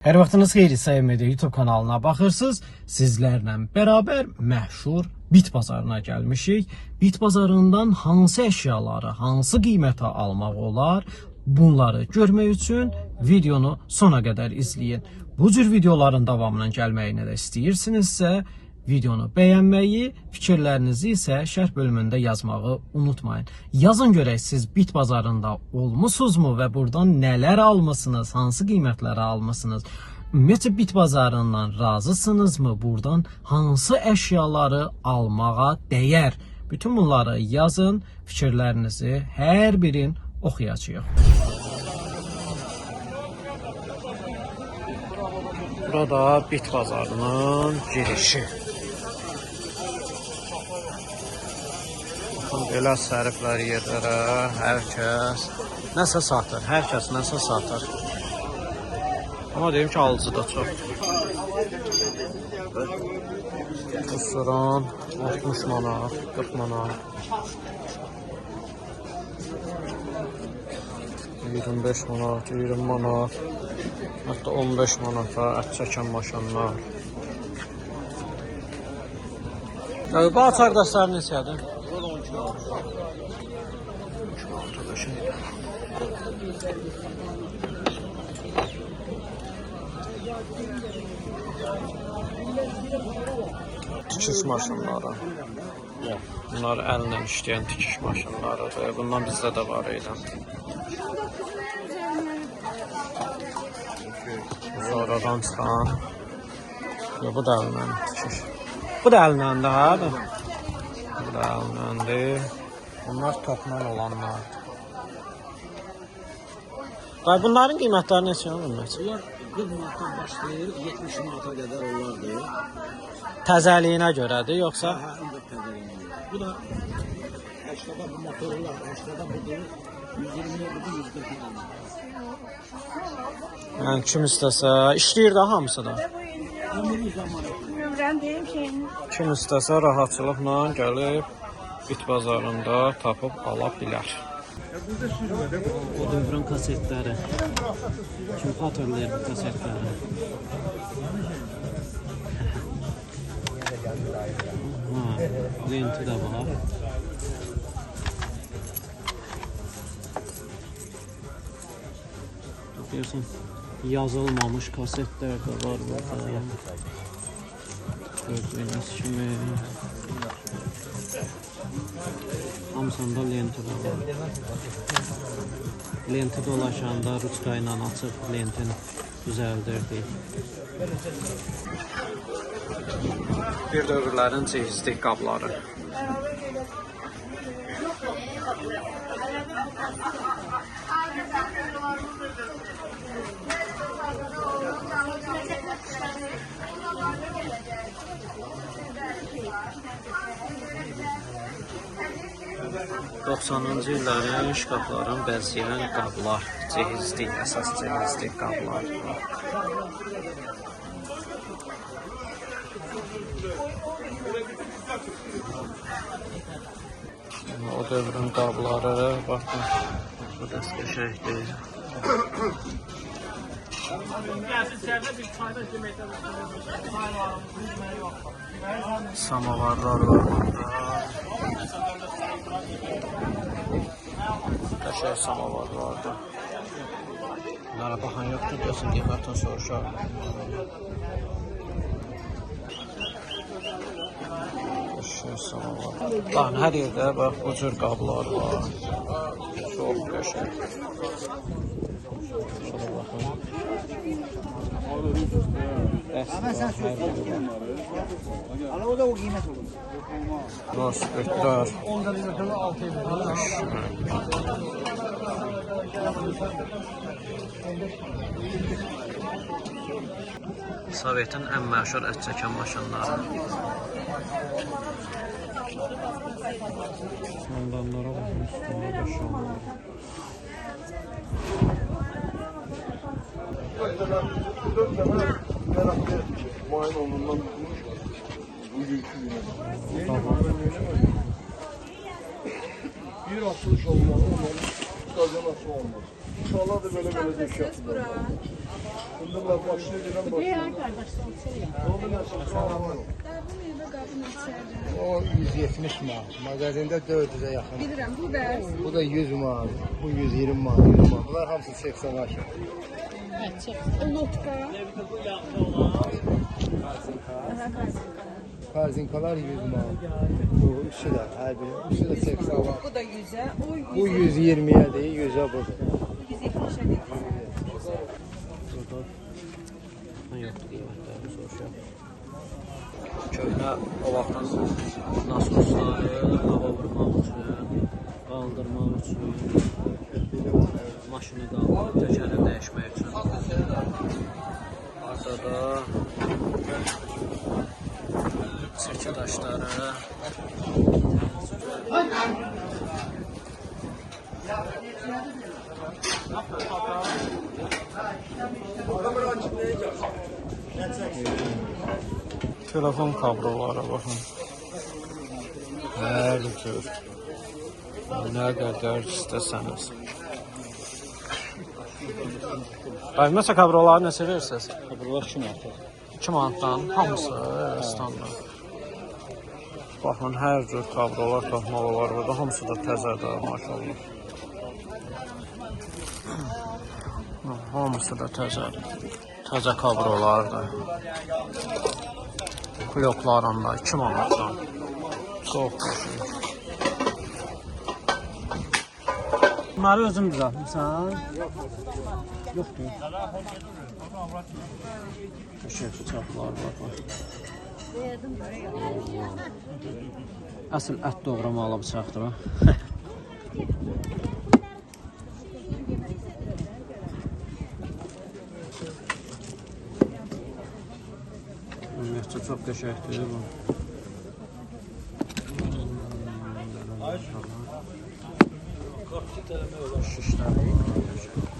Hər vaxtınız xeyir, İsa Media YouTube kanalına baxırsınız. Sizlərlə bərabər məşhur bit bazarına gəlmişik. Bit bazarından hansı əşyaları, hansı qiymətə almaq olar? Bunları görmək üçün videonu sona qədər izləyin. Bu cür videoların davamının gəlməyini də istəyirsinizsə, videonu bəyənməyi, fikirlərinizi isə şərh bölümündə yazmağı unutmayın. Yazın görək siz bit bazarında olmusunuzmu və buradan nələr almışsınız, hansı qiymətlərə almışsınız? Ümumiyyətlə bit bazarından razısınızmı? Buradan hansı əşyaları almağa dəyər? Bütün bunları yazın, fikirlərinizi hər birin oxuyacağıq. Burada bit bazarının girişi. Belə səriflər yerlərə hər kəs nəsə satır, hər kəs nəsə satır. Amma deyim ki, alıcı da çoxdur. Mısırın 60 manat, 40 manat, 25 manat, 20 manat, hətta 15 manata ət çəkən maşınlar. Bu açar dəstələri neçədir? Tikiş maşınları. Bunlar əllə işləyən tikiş maşınlarıdır. Bundan bizdə də var idi. Sonradan çıxan. Bu da əllə tikiş. Bu da əlləndə, hə? Bu da əlləndi. Bunlar toplan olanlar. Bunların qiymətləri neçə olur? Bunlar 40 manatdan başlayır, 70 manata qədər olardı. Təzəliyinə görədir, yoxsa? Hə, ancaq təzəliyinə görə. Bu da 80-da bu motorlar, 80-da budur, 120-yə budur, 140 manat. Yəni kim istəsə, işləyir də hamısı da. Ömürlü zamanı. Kim istəsə rahatçılıqla gəlib bit bazarında tapıb ala bilər. O dövrün kasetləri. Kim xatırlayır bu kasetləri? Lenti də var. Görürsən, yazılmamış kasetlər də var burada. Gördüyünüz kimi. Hamısında lenti də var. Lenti dolaşanda ruçka ilə açıb lentin düzəldirdik. Bir dövrlərin cihizlik qabları. ...90-cı illərin şkafların bəzəyən qablar, cihizlik, əsas cihizlik qablar. O dövrün qabları, baxın, bu da qəşəkdir. Samavarlar var burada. Qəşəng samavarlardır. Bunlara baxan yoxdur, gəlsin qiymətini soruşar. Qəşəng samavar. Baxın, hər yerdə bax, bu cür qablar var. Çox qəşəng. Şuna baxın. Dəstə, hər biri var. O da o qiymət olur. Prospektlər. Sovetin ən məşhur ət çəkən maşınları. Sandallara baxın, üstündə daşanlar. Muayene olundan tutmuş. Bugünkü güne. Bir açılış olmalı, onların stadyon açı olmaz. İnşallah da böyle gelecek yapacağız. Fındıklar başlıyor gelen başlıyor. Diğer kardeş O 170 manat. Mağazində 400-ə yaxın. bilirəm, bu bəs. Bu da 100 manat. Bu 120 manat. 100 manat. Bunlar hamısı 80 aşağı. O lotka. Karzinkalar 100 manat. Bu üçü də hər biri. Üçü də 80 manat. Bu da 100'e, o Bu 120-yə deyil, 100-ə budur. 170'e dedi. Burada yoxdur qiymətlərini soruşuram. Köhnə o vaxtın nasosları hava vurmaq üçün, qaldırmaq üçün, maşını qaldırıb təkəri dəyişmək üçün. Orada da sirkə daşları. Telefon kabloları baxın. Hər cür. Nə qədər istəsəniz. Ümumiyyətlə kabloları neçə verirsiniz? Kablolar 2 manatdır. 2 manatdan hamısı standart. Baxın, hər cür kablolar taxmaq olar burada. Hamısı da təzədir, maşallah. Hamısı da təzədir. Təzə kablolardır. Bloklarında 2 manatdan. Çox xoşum. Bunları özün düzəltmirsən? Yoxdur. Qəşəng bıçaqlar var. Əsl ət doğramalı bıçaqdır o. Ümumiyyətcə çox qəşəngdir bu. Şişlər var.